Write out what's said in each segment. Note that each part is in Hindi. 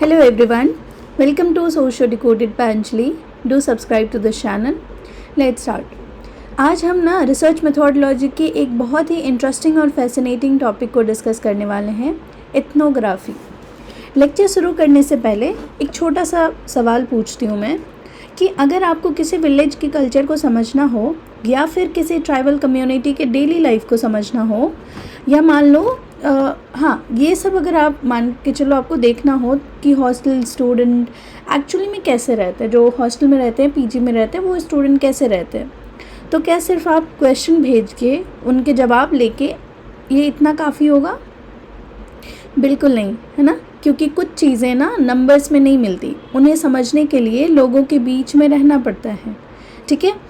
Hello everyone, welcome to Socio Decoded by Anjali. Do subscribe to this channel. Let's start. आज हम ना रिसर्च मेथोडोलॉजी के एक बहुत ही इंटरेस्टिंग और फैसिनेटिंग टॉपिक को डिस्कस करने वाले हैं, एथनोग्राफी। लेक्चर शुरू करने से पहले एक छोटा सा सवाल पूछती हूँ मैं कि अगर आपको किसी विलेज की कल्चर को समझना हो या फिर किसी ट्राइबल कम्युनिटी के डेली लाइफ को समझना हो या मान लो ये सब अगर आप मान के चलो आपको देखना हो कि हॉस्टल स्टूडेंट एक्चुअली में कैसे रहते हैं, जो हॉस्टल में रहते हैं, पीजी में रहते हैं, वो स्टूडेंट कैसे रहते हैं, तो क्या सिर्फ आप क्वेश्चन भेज के उनके जवाब लेके ये इतना काफ़ी होगा? बिल्कुल नहीं, है ना। क्योंकि कुछ चीज़ें ना नंबर्स में नहीं मिलती, उन्हें समझने के लिए लोगों के बीच में रहना पड़ता है, ठीक है।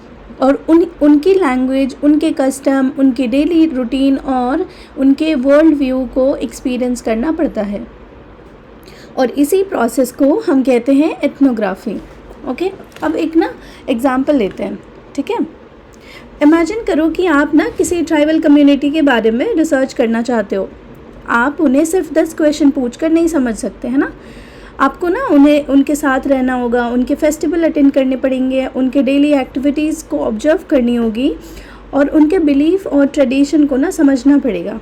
और उनकी लैंग्वेज, उनके कस्टम, उनकी डेली रूटीन और उनके वर्ल्ड व्यू को एक्सपीरियंस करना पड़ता है, और इसी प्रोसेस को हम कहते हैं एथनोग्राफी। ओके, अब एक ना एग्जांपल लेते हैं, ठीक है। इमेजिन करो कि आप ना किसी ट्राइबल कम्युनिटी के बारे में रिसर्च करना चाहते हो। आप उन्हें सिर्फ 10 क्वेश्चन पूछकर नहीं समझ सकते, है ना। आपको ना उन्हें उनके साथ रहना होगा, उनके फेस्टिवल अटेंड करने पड़ेंगे, उनके डेली एक्टिविटीज़ को ऑब्जर्व करनी होगी और उनके बिलीफ और ट्रेडिशन को ना समझना पड़ेगा।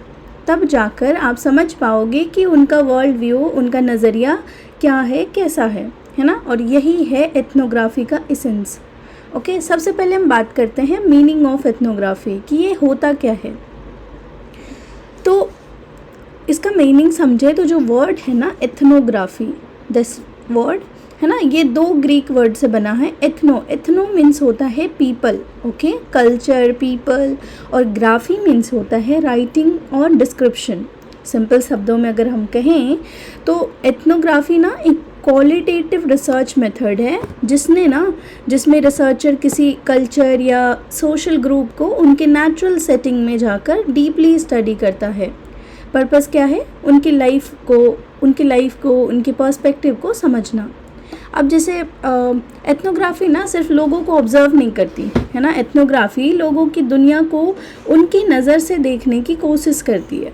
तब जाकर आप समझ पाओगे कि उनका वर्ल्ड व्यू, उनका नज़रिया क्या है, कैसा है ना। और यही है एथनोग्राफी का एसेंस। ओके, सबसे पहले हम बात करते हैं मीनिंग ऑफ एथनोग्राफी कि ये होता क्या है। तो इसका मीनिंग समझे तो जो वर्ड है ना एथनोग्राफी, दिस वर्ड है ना, ये 2 ग्रीक वर्ड से बना है। एथनो मीन्स होता है पीपल, ओके, कल्चर, पीपल, और ग्राफी मीन्स होता है राइटिंग और डिस्क्रिप्शन। सिंपल शब्दों में अगर हम कहें तो एथनोग्राफी ना एक क्वालिटेटिव रिसर्च मेथड है जिसमें रिसर्चर किसी कल्चर या सोशल ग्रुप को उनके नेचुरल सेटिंग में जाकर डीपली स्टडी करता है। पर्पस क्या है? उनकी लाइफ को उनके पर्सपेक्टिव को समझना। अब जैसे एथनोग्राफी ना सिर्फ लोगों को ऑब्जर्व नहीं करती, है ना। एथनोग्राफी लोगों की दुनिया को उनकी नज़र से देखने की कोशिश करती है।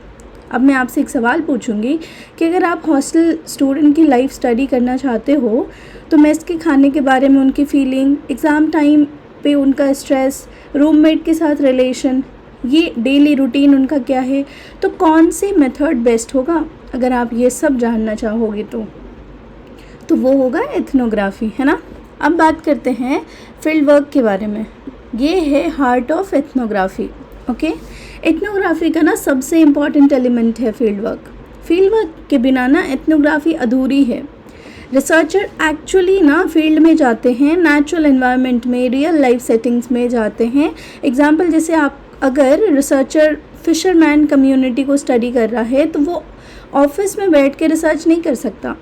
अब मैं आपसे एक सवाल पूछूंगी कि अगर आप हॉस्टल स्टूडेंट की लाइफ स्टडी करना चाहते हो तो मेस के खाने के बारे में उनकी फीलिंग, एग्ज़ाम टाइम पे उनका स्ट्रेस, रूममेट के साथ रिलेशन, ये डेली रूटीन उनका क्या है, तो कौन सी मेथड बेस्ट होगा? अगर आप ये सब जानना चाहोगे तो वो होगा एथनोग्राफी, है ना। अब बात करते हैं फील्ड वर्क के बारे में। ये है heart of ethnography. Okay, ethnography का ना सबसे इम्पॉर्टेंट एलिमेंट है फील्ड वर्क। फील्ड वर्क के बिना ना एथनोग्राफी अधूरी है। रिसर्चर एक्चुअली ना फील्ड में जाते हैं, नेचुरल एनवायरनमेंट में, रियल लाइफ सेटिंग्स में जाते हैं। एग्जाम्पल जैसे आप अगर रिसर्चर फिशरमैन कम्युनिटी को स्टडी कर रहा है तो वो ऑफिस में बैठ के रिसर्च नहीं कर सकता।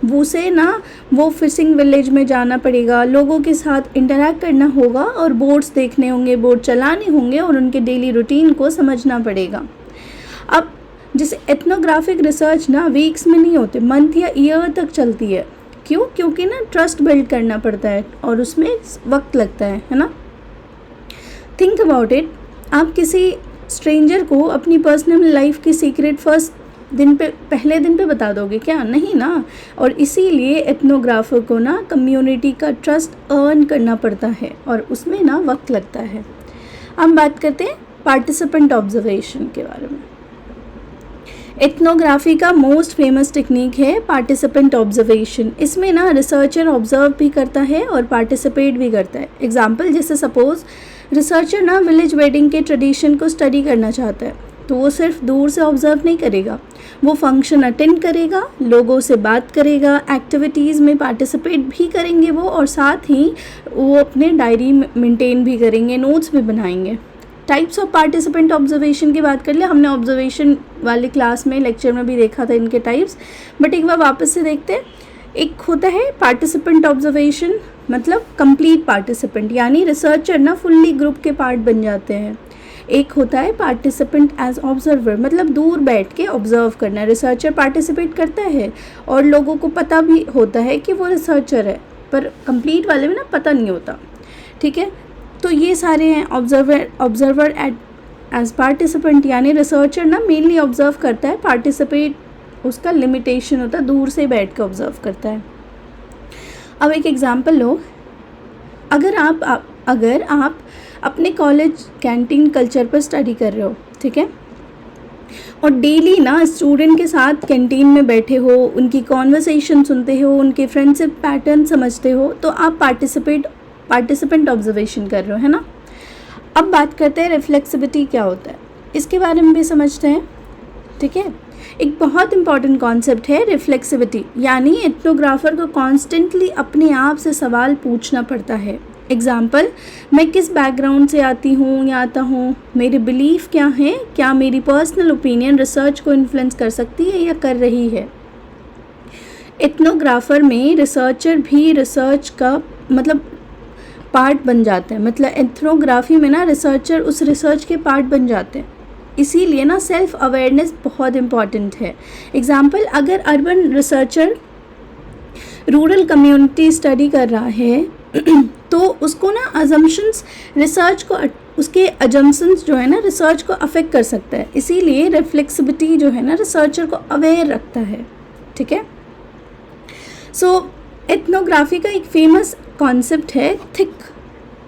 वो फिशिंग विलेज में जाना पड़ेगा, लोगों के साथ इंटरैक्ट करना होगा और बोट्स देखने होंगे, बोट चलाने होंगे और उनके डेली रूटीन को समझना पड़ेगा। अब जैसे एथनोग्राफिक रिसर्च ना वीक्स में नहीं होते, मंथ या ईयर तक चलती है। क्यों? क्योंकि ना ट्रस्ट बिल्ड करना पड़ता है और उसमें वक्त लगता है ना। थिंक अबाउट इट, आप किसी स्ट्रेंजर को अपनी पर्सनल लाइफ की सीक्रेट पहले दिन पे बता दोगे क्या? नहीं ना। और इसीलिए एथनोग्राफर को ना कम्युनिटी का ट्रस्ट अर्न करना पड़ता है और उसमें ना वक्त लगता है। अब बात करते हैं पार्टिसिपेंट ऑब्जर्वेशन के बारे में। एथनोग्राफी का मोस्ट फेमस टेक्निक है पार्टिसिपेंट ऑब्जर्वेशन। इसमें ना रिसर्चर ऑब्जर्व भी करता है और पार्टिसिपेट भी करता है। एग्जाम्पल जैसे सपोज रिसर्चर ना विलेज वेडिंग के ट्रेडिशन को स्टडी करना चाहता है तो वो सिर्फ दूर से ऑब्जर्व नहीं करेगा, वो फंक्शन अटेंड करेगा, लोगों से बात करेगा, एक्टिविटीज़ में पार्टिसिपेट भी करेंगे वो, और साथ ही वो अपने डायरी मेंटेन भी करेंगे, नोट्स भी बनाएंगे। टाइप्स ऑफ पार्टिसिपेंट ऑब्जर्वेशन की बात कर लिया हमने, ऑब्जर्वेशन वाले क्लास में लेक्चर में भी देखा था इनके टाइप्स, बट एक बार वापस से देखते हैं। एक होता है पार्टिसिपेंट ऑब्जर्वेशन, मतलब कंप्लीट पार्टिसिपेंट, यानी रिसर्चर ना फुल्ली ग्रुप के पार्ट बन जाते हैं। एक होता है पार्टिसिपेंट एज ऑब्जर्वर, मतलब दूर बैठ के ऑब्जर्व करना। रिसर्चर पार्टिसिपेट करता है और लोगों को पता भी होता है कि वो रिसर्चर है, पर कंप्लीट वाले में ना पता नहीं होता, ठीक है। तो ये सारे हैं ऑब्जर्वर एज पार्टिसिपेंट, यानी रिसर्चर ना मेनली ऑब्जर्व करता है, पार्टिसिपेट उसका लिमिटेशन होता है, दूर से बैठ कर ऑब्जर्व करता है। अब एक एग्जांपल लो, अगर आप अपने कॉलेज कैंटीन कल्चर पर स्टडी कर रहे हो, ठीक है, और डेली ना स्टूडेंट के साथ कैंटीन में बैठे हो, उनकी कॉन्वर्सेशन सुनते हो, उनके फ्रेंडशिप पैटर्न समझते हो, तो आप पार्टिसिपेंट ऑब्जर्वेशन कर रहे हो, है ना। अब बात करते हैं रिफ्लेक्सिविटी क्या होता है, इसके बारे में भी समझते हैं, ठीक है। एक बहुत इंपॉर्टेंट कॉन्सेप्ट है रिफ्लेक्सिविटी, यानी एथनोग्राफर को कॉन्स्टेंटली अपने आप से सवाल पूछना पड़ता है। एग्जाम्पल, मैं किस बैकग्राउंड से आती हूँ या आता हूँ, मेरे बिलीफ क्या हैं, क्या मेरी पर्सनल ओपिनियन रिसर्च को इन्फ्लुएंस कर सकती है या कर रही है। एथनोग्राफर में रिसर्चर भी रिसर्च का मतलब पार्ट बन जाते हैं, मतलब एथनोग्राफी में ना रिसर्चर उस रिसर्च के पार्ट बन जाते हैं, इसीलिए ना सेल्फ अवेयरनेस बहुत इम्पॉर्टेंट है। एग्जाम्पल, अगर urban researcher rural community study कर रहा है तो उसको ना अजम्पशंस रिसर्च को, उसके अजम्पशंस जो है ना रिसर्च को अफेक्ट कर सकता है, इसीलिए रिफ्लेक्सिविटी जो है ना रिसर्चर को अवेयर रखता है, ठीक है। सो एथनोग्राफी का एक फेमस कॉन्सेप्ट है थिक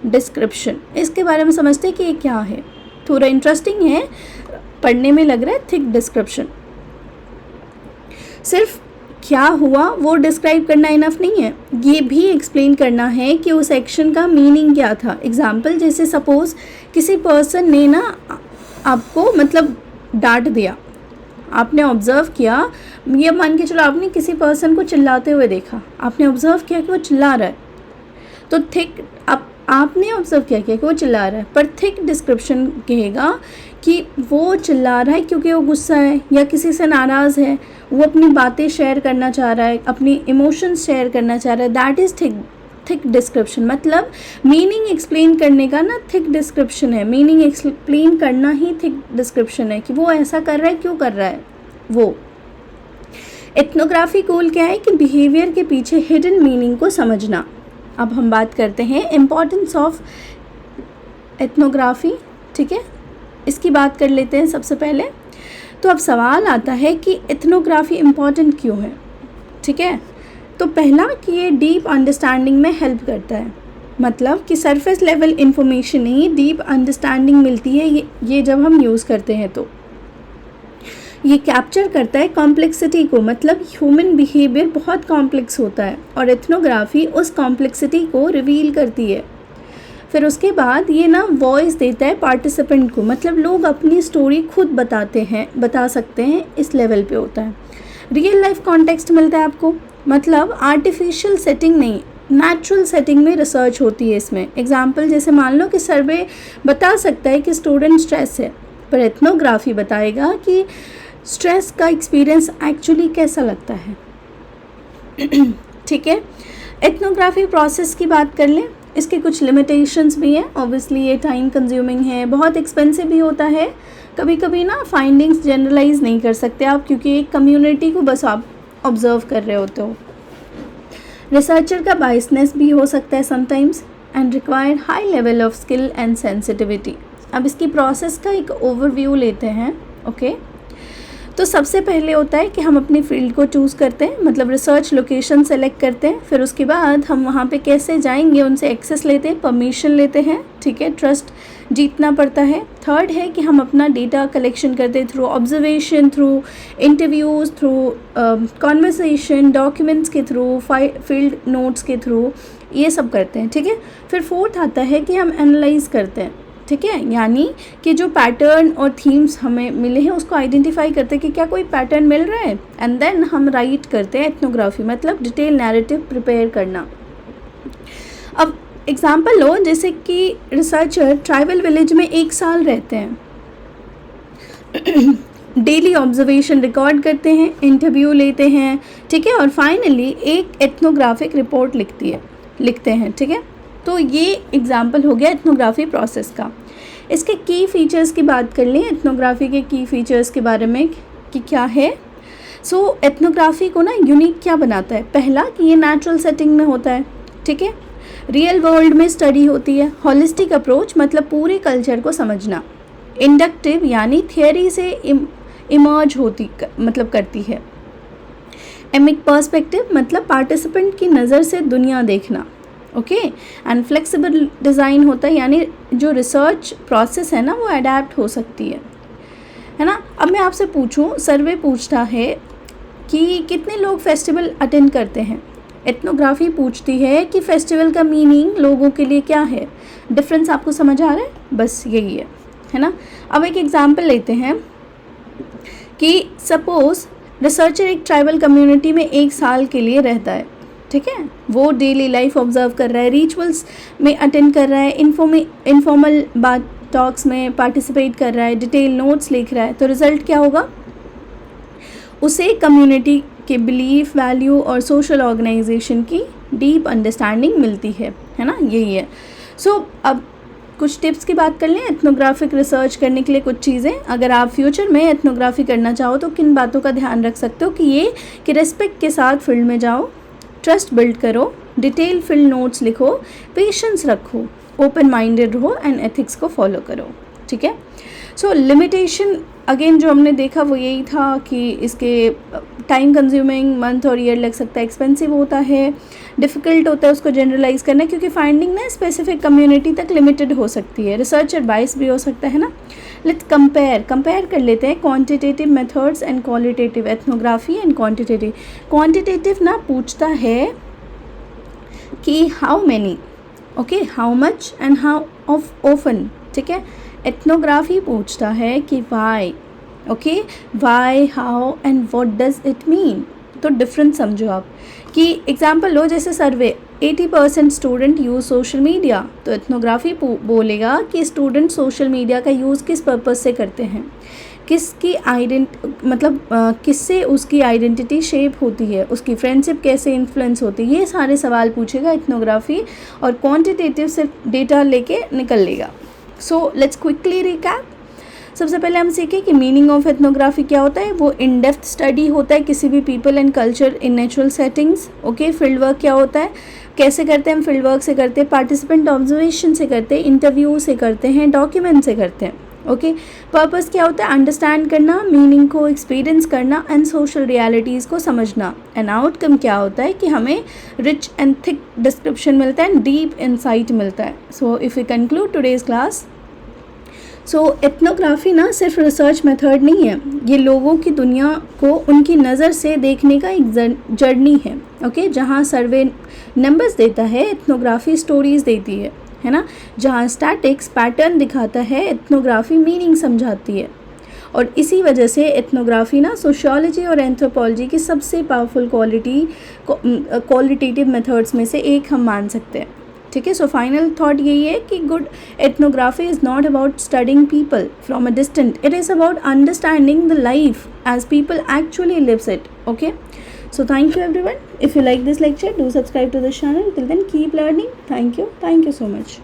डिस्क्रिप्शन। इसके बारे में समझते हैं कि ये क्या है, थोड़ा इंटरेस्टिंग है, पढ़ने में लग रहा है। थिक डिस्क्रिप्शन सिर्फ क्या हुआ वो डिस्क्राइब करना इनफ नहीं है, ये भी एक्सप्लेन करना है कि उस एक्शन का मीनिंग क्या था। एग्जाम्पल, जैसे सपोज किसी पर्सन ने ना आपको मतलब डांट दिया, आपने ऑब्ज़र्व किया, ये मान के चलो आपने किसी पर्सन को चिल्लाते हुए देखा, आपने ऑब्ज़र्व किया कि वो चिल्ला रहा है, तो थिक आपने ऑब्ज़र्व किया कि वो चिल्ला रहा है, पर थिक डिस्क्रिप्शन कहेगा कि वो चिल्ला रहा है क्योंकि वो गुस्सा है या किसी से नाराज़ है, वो अपनी बातें शेयर करना चाह रहा है, अपनी इमोशंस शेयर करना चाह रहा है, दैट इज़ थिक डिस्क्रिप्शन। मतलब मीनिंग एक्सप्लेन करने का ना थिक डिस्क्रिप्शन है, मीनिंग एक्सप्लेन करना ही थिक डिस्क्रिप्शन है कि वो ऐसा कर रहा है, क्यों कर रहा है वो। एथनोग्राफी गोल क्या है कि बिहेवियर के पीछे हिडन मीनिंग को समझना। अब हम बात करते हैं इम्पॉर्टेंस ऑफ एथनोग्राफी, ठीक है, इसकी बात कर लेते हैं सबसे पहले। तो अब सवाल आता है कि एथनोग्राफी इम्पॉर्टेंट क्यों है, ठीक है। तो पहला कि ये डीप अंडरस्टैंडिंग में हेल्प करता है, मतलब कि सरफेस लेवल इंफॉर्मेशन नहीं, डीप अंडरस्टैंडिंग मिलती है ये जब हम यूज़ करते हैं। तो ये कैप्चर करता है कॉम्प्लेक्सिटी को, मतलब ह्यूमन बिहेवियर बहुत कॉम्प्लेक्स होता है और एथनोग्राफी उस कॉम्प्लेक्सिटी को रिवील करती है। फिर उसके बाद ये ना वॉइस देता है पार्टिसिपेंट को, मतलब लोग अपनी स्टोरी खुद बता सकते हैं, इस लेवल पे होता है। रियल लाइफ कॉन्टेक्स्ट मिलता है आपको, मतलब आर्टिफिशियल सेटिंग नहीं, नेचुरल सेटिंग में रिसर्च होती है इसमें। एग्जाम्पल, जैसे मान लो कि सर्वे बता सकता है कि स्टूडेंट स्ट्रेस है, पर एथनोग्राफी बताएगा कि स्ट्रेस का एक्सपीरियंस एक्चुअली कैसा लगता है, ठीक है। एथनोग्राफी प्रोसेस की बात कर लें, इसके कुछ लिमिटेशंस भी हैं। ऑब्वियसली ये टाइम कंज्यूमिंग है, बहुत एक्सपेंसिव भी होता है, कभी कभी ना फाइंडिंग्स जनरलाइज नहीं कर सकते आप, क्योंकि एक कम्युनिटी को बस आप ऑब्जर्व कर रहे होते हो। रिसर्चर का बायसनेस भी हो सकता है sometimes, and require high level of skill and sensitivity. अब इसकी प्रोसेस का एक ओवरव्यू लेते हैं, ओके। तो सबसे पहले होता है कि हम अपनी फील्ड को चूज़ करते हैं, मतलब रिसर्च लोकेशन सेलेक्ट करते हैं, फिर उसके बाद हम वहाँ पे कैसे जाएंगे उनसे एक्सेस लेते हैं, परमिशन लेते हैं, ठीक है, ट्रस्ट जीतना पड़ता है। थर्ड है कि हम अपना डेटा कलेक्शन करते हैं through observation, through interviews, through conversation, documents के थ्रू, फील्ड नोट्स के थ्रू, ये सब करते हैं, ठीक है। फिर फोर्थ आता है कि हम एनालाइज करते हैं, ठीक है, यानी कि जो पैटर्न और थीम्स हमें मिले हैं उसको आइडेंटिफाई करते हैं कि क्या कोई पैटर्न मिल रहा है, एंड देन हम राइट करते हैं एथनोग्राफी, मतलब डिटेल नैरेटिव प्रिपेयर करना। अब एग्जांपल लो, जैसे कि रिसर्चर ट्राइबल विलेज में 1 साल रहते हैं, डेली ऑब्जर्वेशन रिकॉर्ड करते हैं, इंटरव्यू लेते हैं, ठीक है, और फाइनली एक एथनोग्राफिक रिपोर्ट लिखते हैं, ठीक है। तो ये एग्जाम्पल हो गया एथनोग्राफी प्रोसेस का। इसके की फ़ीचर्स की बात कर लें, एथनोग्राफी के की फ़ीचर्स के बारे में कि क्या है। सो एथनोग्राफी को ना यूनिक क्या बनाता है, पहला कि ये नेचुरल सेटिंग में होता है, ठीक है, रियल वर्ल्ड में स्टडी होती है, हॉलिस्टिक अप्रोच मतलब पूरे कल्चर को समझना, इंडक्टिव यानी थियोरी से इमर्ज करती है, एमिक पर्सपेक्टिव मतलब पार्टिसिपेंट की नज़र से दुनिया देखना, ओके। एंड फ्लेक्सिबल डिज़ाइन होता है, यानी जो रिसर्च प्रोसेस है ना वो अडेप्ट हो सकती है ना। अब मैं आपसे पूछूं, सर्वे पूछता है कि कितने लोग फेस्टिवल अटेंड करते हैं। एथनोग्राफी पूछती है कि फेस्टिवल का मीनिंग लोगों के लिए क्या है। डिफरेंस आपको समझ आ रहा है? बस यही है ना। अब एक एग्जांपल लेते हैं कि सपोज़ रिसर्चर एक ट्राइबल कम्युनिटी में 1 साल के लिए रहता है, ठीक है। वो डेली लाइफ ऑब्जर्व कर रहा है, रिचुअल्स में अटेंड कर रहा है, इनफॉर्मल बात टॉक्स में पार्टिसिपेट कर रहा है, डिटेल नोट्स लिख रहा है। तो रिज़ल्ट क्या होगा? उसे कम्युनिटी के बिलीफ, वैल्यू और सोशल ऑर्गेनाइजेशन की डीप अंडरस्टैंडिंग मिलती है ना। यही है। अब कुछ टिप्स की बात कर लें एथनोग्राफिक रिसर्च करने के लिए। कुछ चीज़ें, अगर आप फ्यूचर में एथनोग्राफी करना चाहो तो किन बातों का ध्यान रख सकते हो कि रिस्पेक्ट के साथ फील्ड में जाओ, ट्रस्ट बिल्ड करो, डिटेल फील्ड नोट्स लिखो, पेशेंस रखो, ओपन माइंडेड रहो एंड एथिक्स को फॉलो करो, ठीक है। लिमिटेशन अगेन जो हमने देखा वो यही था कि इसके टाइम कंज्यूमिंग, मंथ और ईयर लग सकता है, एक्सपेंसिव होता है, डिफ़िकल्ट होता है उसको जनरलाइज करना, क्योंकि फाइंडिंग ना स्पेसिफिक कम्युनिटी तक लिमिटेड हो सकती है, रिसर्चर बाइस भी हो सकता है ना। लेट्स कंपेयर कर लेते हैं quantitative methods and qualitative, ethnography and quantitative ना पूछता है कि how many, okay, how much and how often, ठीक है। एथनोग्राफी पूछता है कि why, okay, why, how and what does it mean. तो डिफरेंस समझो आप कि एग्जाम्पल लो, जैसे survey 80% student use social media, तो एथनोग्राफी बोलेगा कि स्टूडेंट सोशल मीडिया का यूज़ किस पर्पज़ से करते हैं, किसकी किससे उसकी आइडेंटिटी शेप होती है, उसकी फ्रेंडशिप कैसे इन्फ्लुएंस होती है, ये सारे सवाल पूछेगा एथनोग्राफी। और क्वांटिटेटिव सिर्फ डेटा लेके निकल लेगा। So let's quickly recap. सबसे पहले हम सीखें कि मीनिंग ऑफ एथनोग्राफी क्या होता है। वो इन डेप्थ स्टडी होता है किसी भी people and culture in natural settings, okay. Field work क्या होता है, कैसे करते हैं हम फील्ड वर्क से करते हैं, पार्टिसिपेंट ऑब्जर्वेशन से करते हैं, इंटरव्यू से करते हैं, डॉक्यूमेंट से करते हैं, ओके। पर्पस क्या होता है, अंडरस्टैंड करना, मीनिंग को एक्सपीरियंस करना एंड सोशल रियलिटीज़ को समझना। एंड आउटकम क्या होता है कि हमें रिच एंड थिक डिस्क्रिप्शन मिलता है एंड डीप इंसाइट मिलता है। So if we conclude today's class, ethnography ना सिर्फ रिसर्च मेथड नहीं है, ये लोगों की दुनिया को उनकी नज़र से देखने का एक जर्नी है, ओके। जहाँ सर्वे नंबर्स देता है, एथनोग्राफी स्टोरीज़ देती है ना। जहाँ स्टैटिक्स पैटर्न दिखाता है, एथनोग्राफी मीनिंग समझाती है। और इसी वजह से एथनोग्राफी ना सोशियोलॉजी और एंथ्रोपोलॉजी की सबसे पावरफुल क्वालिटेटिव मेथड्स में से एक हम मान सकते हैं, ठीक है। सो फाइनल थॉट यही है कि good ethnography is not about studying people from a distant, it is about understanding the life as people actually lives it, okay. So thank you everyone. If you like this lecture, do subscribe to the channel. Till then, keep learning. Thank you so much.